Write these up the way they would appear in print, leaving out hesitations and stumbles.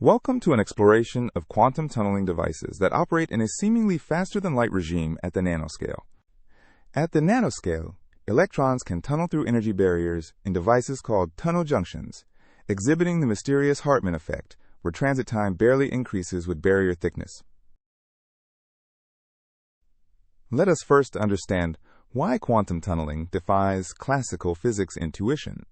Welcome to an exploration of quantum tunneling devices that operate in a seemingly faster-than-light regime at the nanoscale. At the nanoscale, electrons can tunnel through energy barriers in devices called tunnel junctions, exhibiting the mysterious Hartman effect, where transit time barely increases with barrier thickness. Let us first understand why quantum tunneling defies classical physics intuition.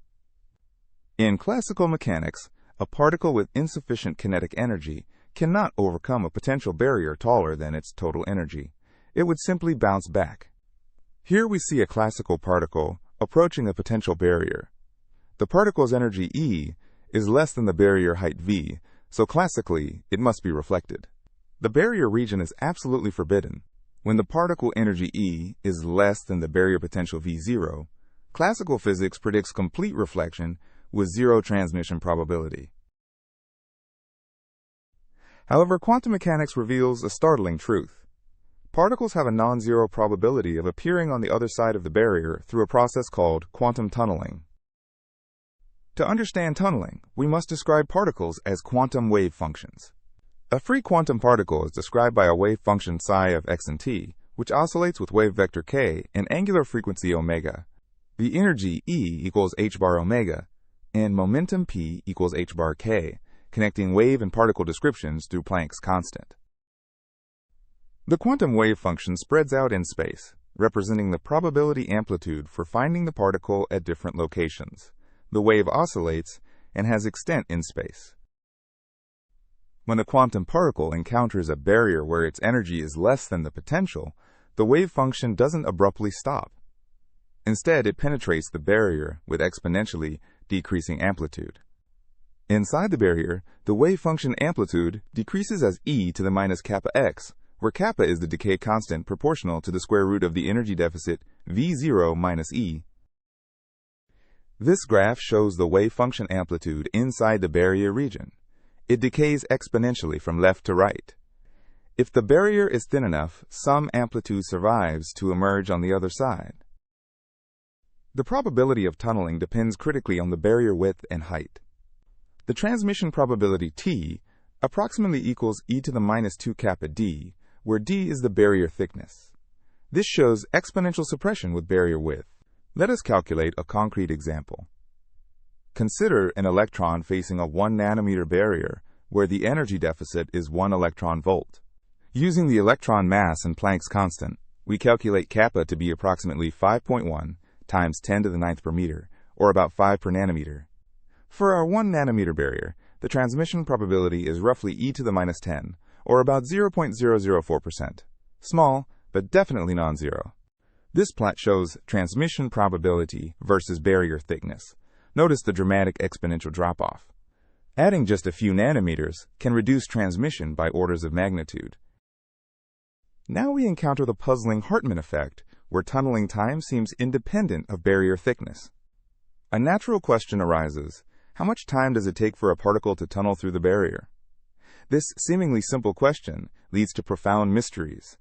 In classical mechanics, a particle with insufficient kinetic energy cannot overcome a potential barrier taller than its total energy. It would simply bounce back. Here we see a classical particle approaching a potential barrier. The particle's energy E is less than the barrier height V, so classically it must be reflected. The barrier region is absolutely forbidden. When the particle energy E is less than the barrier potential V0, classical physics predicts complete reflection with zero transmission probability. However, quantum mechanics reveals a startling truth. Particles have a non-zero probability of appearing on the other side of the barrier through a process called quantum tunneling. To understand tunneling, we must describe particles as quantum wave functions. A free quantum particle is described by a wave function psi of x and t, which oscillates with wave vector k and angular frequency omega. The energy E equals h bar omega, and momentum p equals h bar k, connecting wave and particle descriptions through Planck's constant. The quantum wave function spreads out in space, representing the probability amplitude for finding the particle at different locations. The wave oscillates and has extent in space. When a quantum particle encounters a barrier where its energy is less than the potential, the wave function doesn't abruptly stop. Instead, it penetrates the barrier with exponentially decreasing amplitude. Inside the barrier, the wave function amplitude decreases as e to the minus kappa x, where kappa is the decay constant proportional to the square root of the energy deficit V0 minus e. This graph shows the wave function amplitude inside the barrier region. It decays exponentially from left to right. If the barrier is thin enough, some amplitude survives to emerge on the other side. The probability of tunneling depends critically on the barrier width and height. The transmission probability T approximately equals e to the minus 2 kappa d, where d is the barrier thickness. This shows exponential suppression with barrier width. Let us calculate a concrete example. Consider an electron facing a 1 nanometer barrier where the energy deficit is 1 electron volt. Using the electron mass and Planck's constant, we calculate kappa to be approximately 5.1 times 10 to the 9th per meter, or about 5 per nanometer. For our 1 nanometer barrier, the transmission probability is roughly e to the minus 10, or about 0.004%. Small, but definitely non-zero. This plot shows transmission probability versus barrier thickness. Notice the dramatic exponential drop-off. Adding just a few nanometers can reduce transmission by orders of magnitude. Now we encounter the puzzling Hartman effect, where tunneling time seems independent of barrier thickness. A natural question arises: how much time does it take for a particle to tunnel through the barrier? This seemingly simple question leads to profound mysteries.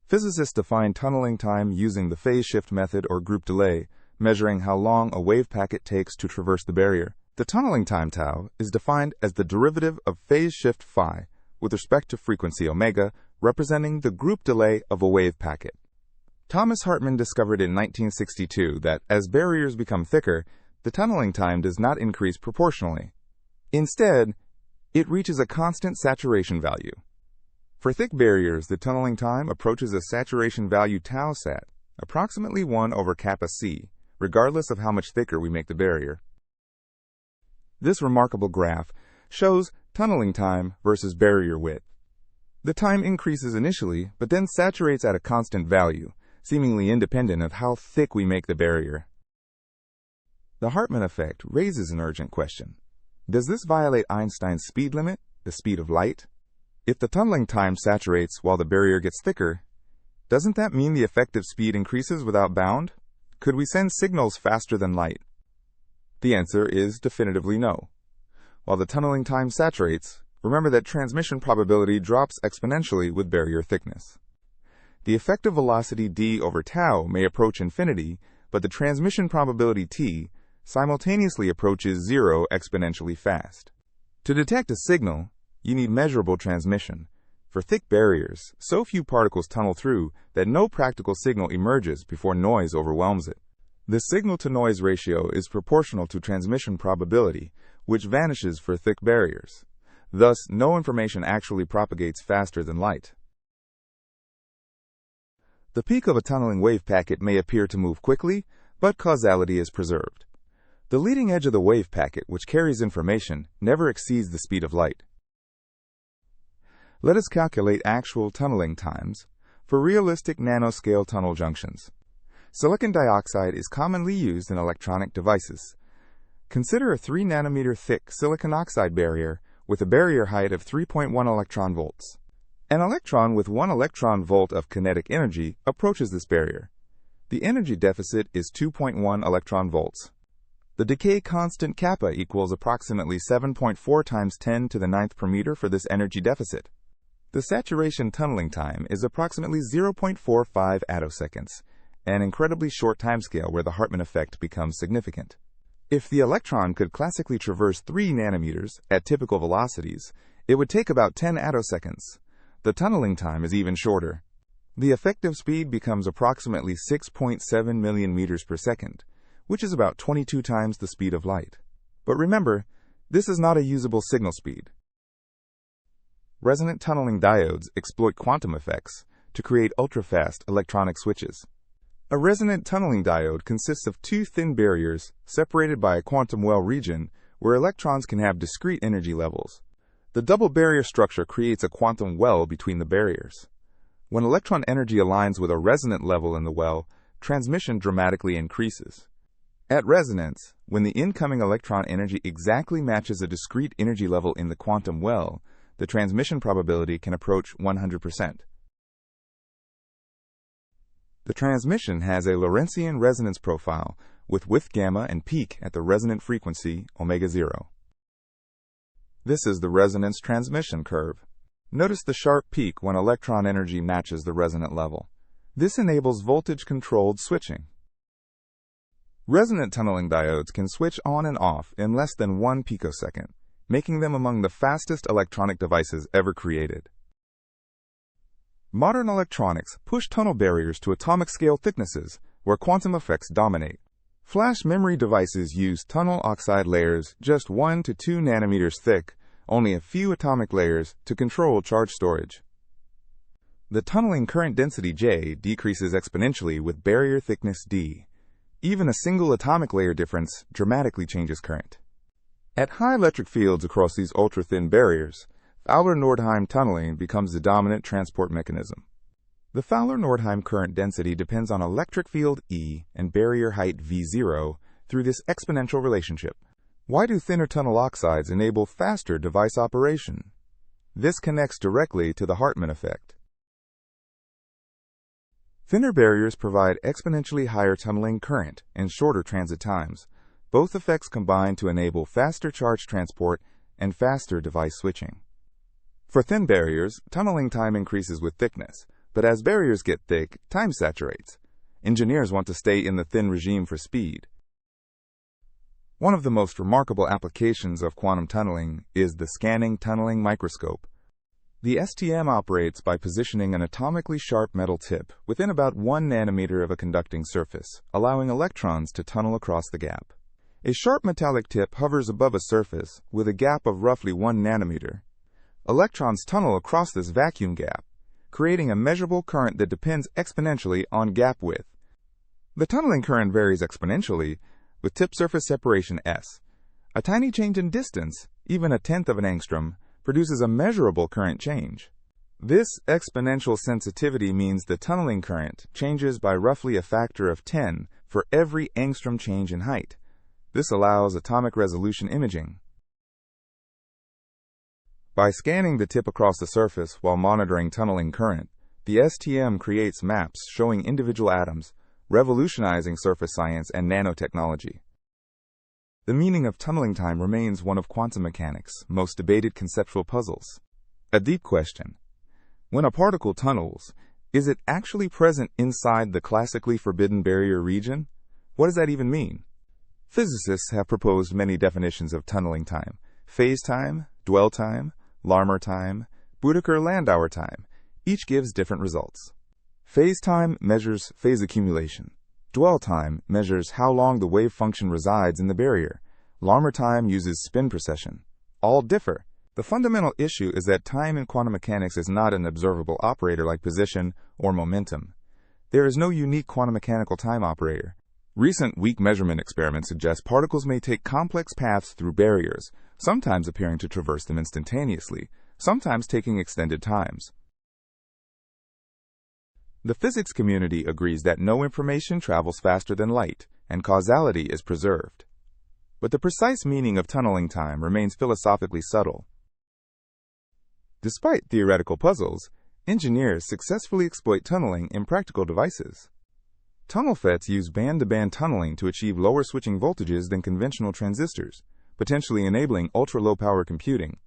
Physicists define tunneling time using the phase shift method or group delay, measuring how long a wave packet takes to traverse the barrier. The tunneling time tau is defined as the derivative of phase shift phi with respect to frequency omega, representing the group delay of a wave packet. Thomas Hartman discovered in 1962 that as barriers become thicker, the tunneling time does not increase proportionally. Instead, it reaches a constant saturation value. For thick barriers, the tunneling time approaches a saturation value tau sat, approximately 1 over kappa c, regardless of how much thicker we make the barrier. This remarkable graph shows tunneling time versus barrier width. The time increases initially, but then saturates at a constant value, seemingly independent of how thick we make the barrier. The Hartman effect raises an urgent question. Does this violate Einstein's speed limit, the speed of light? If the tunneling time saturates while the barrier gets thicker, doesn't that mean the effective speed increases without bound? Could we send signals faster than light? The answer is definitively no. While the tunneling time saturates, remember that transmission probability drops exponentially with barrier thickness. The effective velocity d over tau may approach infinity, but the transmission probability t simultaneously approaches zero exponentially fast. To detect a signal, you need measurable transmission. For thick barriers, so few particles tunnel through that no practical signal emerges before noise overwhelms it. The signal-to-noise ratio is proportional to transmission probability, which vanishes for thick barriers. Thus, no information actually propagates faster than light. The peak of a tunneling wave packet may appear to move quickly, but causality is preserved. The leading edge of the wave packet, which carries information, never exceeds the speed of light. Let us calculate actual tunneling times for realistic nanoscale tunnel junctions. Silicon dioxide is commonly used in electronic devices. Consider a 3 nanometer thick silicon oxide barrier with a barrier height of 3.1 electron volts. An electron with 1 electron volt of kinetic energy approaches this barrier. The energy deficit is 2.1 electron volts. The decay constant kappa equals approximately 7.4 times 10 to the 9th per meter for this energy deficit. The saturation tunneling time is approximately 0.45 attoseconds, an incredibly short timescale where the Hartman effect becomes significant. If the electron could classically traverse 3 nanometers at typical velocities, it would take about 10 attoseconds. The tunneling time is even shorter. The effective speed becomes approximately 6.7 million meters per second, which is about 22 times the speed of light. But remember, this is not a usable signal speed. Resonant tunneling diodes exploit quantum effects to create ultrafast electronic switches. A resonant tunneling diode consists of 2 thin barriers separated by a quantum well region where electrons can have discrete energy levels. The double barrier structure creates a quantum well between the barriers. When electron energy aligns with a resonant level in the well, transmission dramatically increases. At resonance, when the incoming electron energy exactly matches a discrete energy level in the quantum well, the transmission probability can approach 100%. The transmission has a Lorentzian resonance profile with width gamma and peak at the resonant frequency omega 0. This is the resonance transmission curve. Notice the sharp peak when electron energy matches the resonant level. This enables voltage-controlled switching. Resonant tunneling diodes can switch on and off in less than 1 picosecond, making them among the fastest electronic devices ever created. Modern electronics push tunnel barriers to atomic scale thicknesses where quantum effects dominate. Flash memory devices use tunnel oxide layers just 1 to 2 nanometers thick, only a few atomic layers, to control charge storage. The tunneling current density J decreases exponentially with barrier thickness D. Even a single atomic layer difference dramatically changes current. At high electric fields across these ultra-thin barriers, Fowler-Nordheim tunneling becomes the dominant transport mechanism. The Fowler-Nordheim current density depends on electric field E and barrier height V0 through this exponential relationship. Why do thinner tunnel oxides enable faster device operation? This connects directly to the Hartman effect. Thinner barriers provide exponentially higher tunneling current and shorter transit times. Both effects combine to enable faster charge transport and faster device switching. For thin barriers, tunneling time increases with thickness, but as barriers get thick, time saturates. Engineers want to stay in the thin regime for speed. One of the most remarkable applications of quantum tunneling is the scanning tunneling microscope. The STM operates by positioning an atomically sharp metal tip within about 1 nanometer of a conducting surface, allowing electrons to tunnel across the gap. A sharp metallic tip hovers above a surface with a gap of roughly 1 nanometer. Electrons tunnel across this vacuum gap, creating a measurable current that depends exponentially on gap width. The tunneling current varies exponentially with tip surface separation S. A tiny change in distance, even 1/10 of an angstrom, produces a measurable current change. This exponential sensitivity means the tunneling current changes by roughly a factor of 10 for every angstrom change in height. This allows atomic resolution imaging. By scanning the tip across the surface while monitoring tunneling current, the STM creates maps showing individual atoms, revolutionizing surface science and nanotechnology. The meaning of tunneling time remains one of quantum mechanics' most debated conceptual puzzles. A deep question. When a particle tunnels, is it actually present inside the classically forbidden barrier region? What does that even mean? Physicists have proposed many definitions of tunneling time: phase time, dwell time, Larmor time, Bodecker-Landauer time. Each gives different results. Phase time measures phase accumulation. Dwell time measures how long the wave function resides in the barrier. Larmor time uses spin precession. All differ. The fundamental issue is that time in quantum mechanics is not an observable operator like position or momentum. There is no unique quantum mechanical time operator. Recent weak measurement experiments suggest particles may take complex paths through barriers, sometimes appearing to traverse them instantaneously, sometimes taking extended times. The physics community agrees that no information travels faster than light, and causality is preserved. But the precise meaning of tunneling time remains philosophically subtle. Despite theoretical puzzles, engineers successfully exploit tunneling in practical devices. Tunnel FETs use band-to-band tunneling to achieve lower switching voltages than conventional transistors, potentially enabling ultra-low power computing.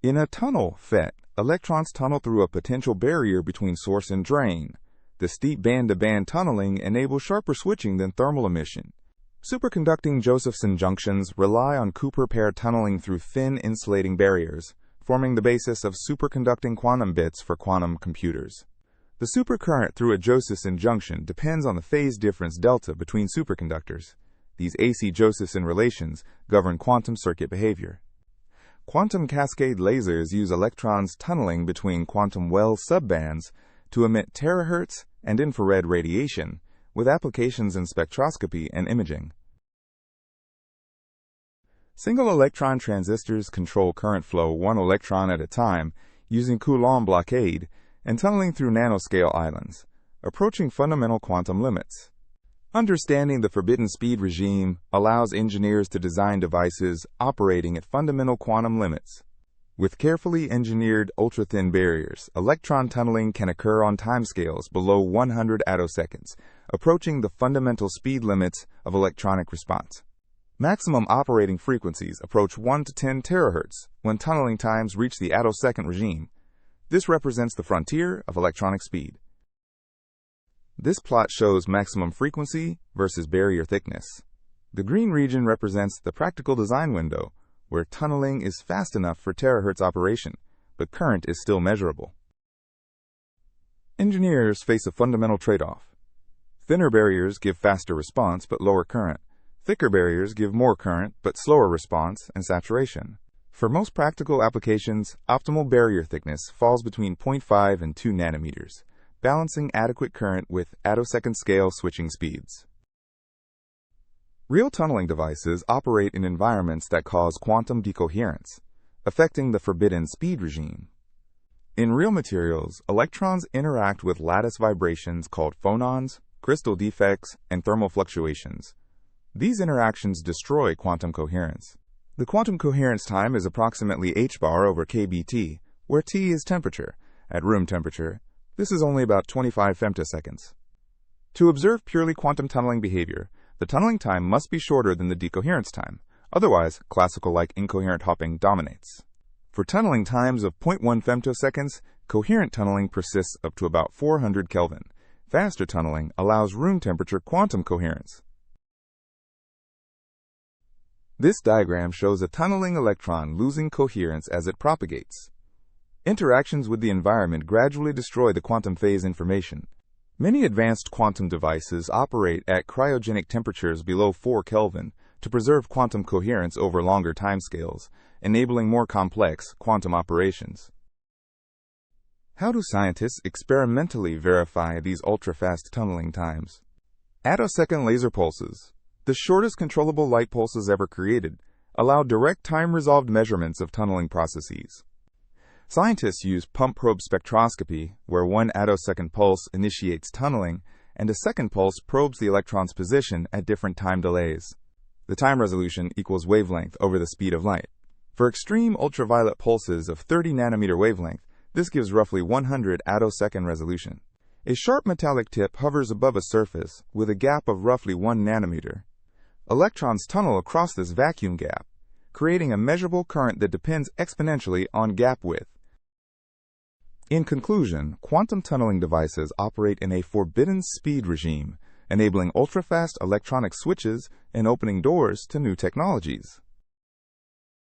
In a tunnel FET, electrons tunnel through a potential barrier between source and drain. The steep band-to-band tunneling enables sharper switching than thermal emission. Superconducting Josephson junctions rely on Cooper pair tunneling through thin insulating barriers, forming the basis of superconducting quantum bits for quantum computers. The supercurrent through a Josephson junction depends on the phase difference delta between superconductors. These AC Josephson relations govern quantum circuit behavior. Quantum cascade lasers use electrons tunneling between quantum well subbands to emit terahertz and infrared radiation, with applications in spectroscopy and imaging. Single electron transistors control current flow one electron at a time using Coulomb blockade and tunneling through nanoscale islands, approaching fundamental quantum limits. Understanding the forbidden speed regime allows engineers to design devices operating at fundamental quantum limits. With carefully engineered ultra-thin barriers, electron tunneling can occur on timescales below 100 attoseconds, approaching the fundamental speed limits of electronic response. Maximum operating frequencies approach 1 to 10 terahertz when tunneling times reach the attosecond regime. This represents the frontier of electronic speed. This plot shows maximum frequency versus barrier thickness. The green region represents the practical design window, where tunneling is fast enough for terahertz operation, but current is still measurable. Engineers face a fundamental trade-off. Thinner barriers give faster response but lower current. Thicker barriers give more current but slower response and saturation. For most practical applications, optimal barrier thickness falls between 0.5 and 2 nanometers, balancing adequate current with attosecond scale switching speeds. Real tunneling devices operate in environments that cause quantum decoherence, affecting the forbidden speed regime. In real materials, electrons interact with lattice vibrations called phonons, crystal defects, and thermal fluctuations. These interactions destroy quantum coherence. The quantum coherence time is approximately h-bar over kBt, where T is temperature. At room temperature, this is only about 25 femtoseconds. To observe purely quantum tunneling behavior, the tunneling time must be shorter than the decoherence time. Otherwise, classical-like incoherent hopping dominates. For tunneling times of 0.1 femtoseconds, coherent tunneling persists up to about 400 Kelvin. Faster tunneling allows room temperature quantum coherence. This diagram shows a tunneling electron losing coherence as it propagates. Interactions with the environment gradually destroy the quantum phase information. Many advanced quantum devices operate at cryogenic temperatures below 4 Kelvin to preserve quantum coherence over longer timescales, enabling more complex quantum operations. How do scientists experimentally verify these ultrafast tunneling times? Attosecond laser pulses, the shortest controllable light pulses ever created, allow direct time-resolved measurements of tunneling processes. Scientists use pump probe spectroscopy, where one attosecond pulse initiates tunneling, and a second pulse probes the electron's position at different time delays. The time resolution equals wavelength over the speed of light. For extreme ultraviolet pulses of 30 nanometer wavelength, this gives roughly 100 attosecond resolution. A sharp metallic tip hovers above a surface with a gap of roughly 1 nanometer. Electrons tunnel across this vacuum gap, creating a measurable current that depends exponentially on gap width. In conclusion, quantum tunneling devices operate in a forbidden speed regime, enabling ultrafast electronic switches and opening doors to new technologies.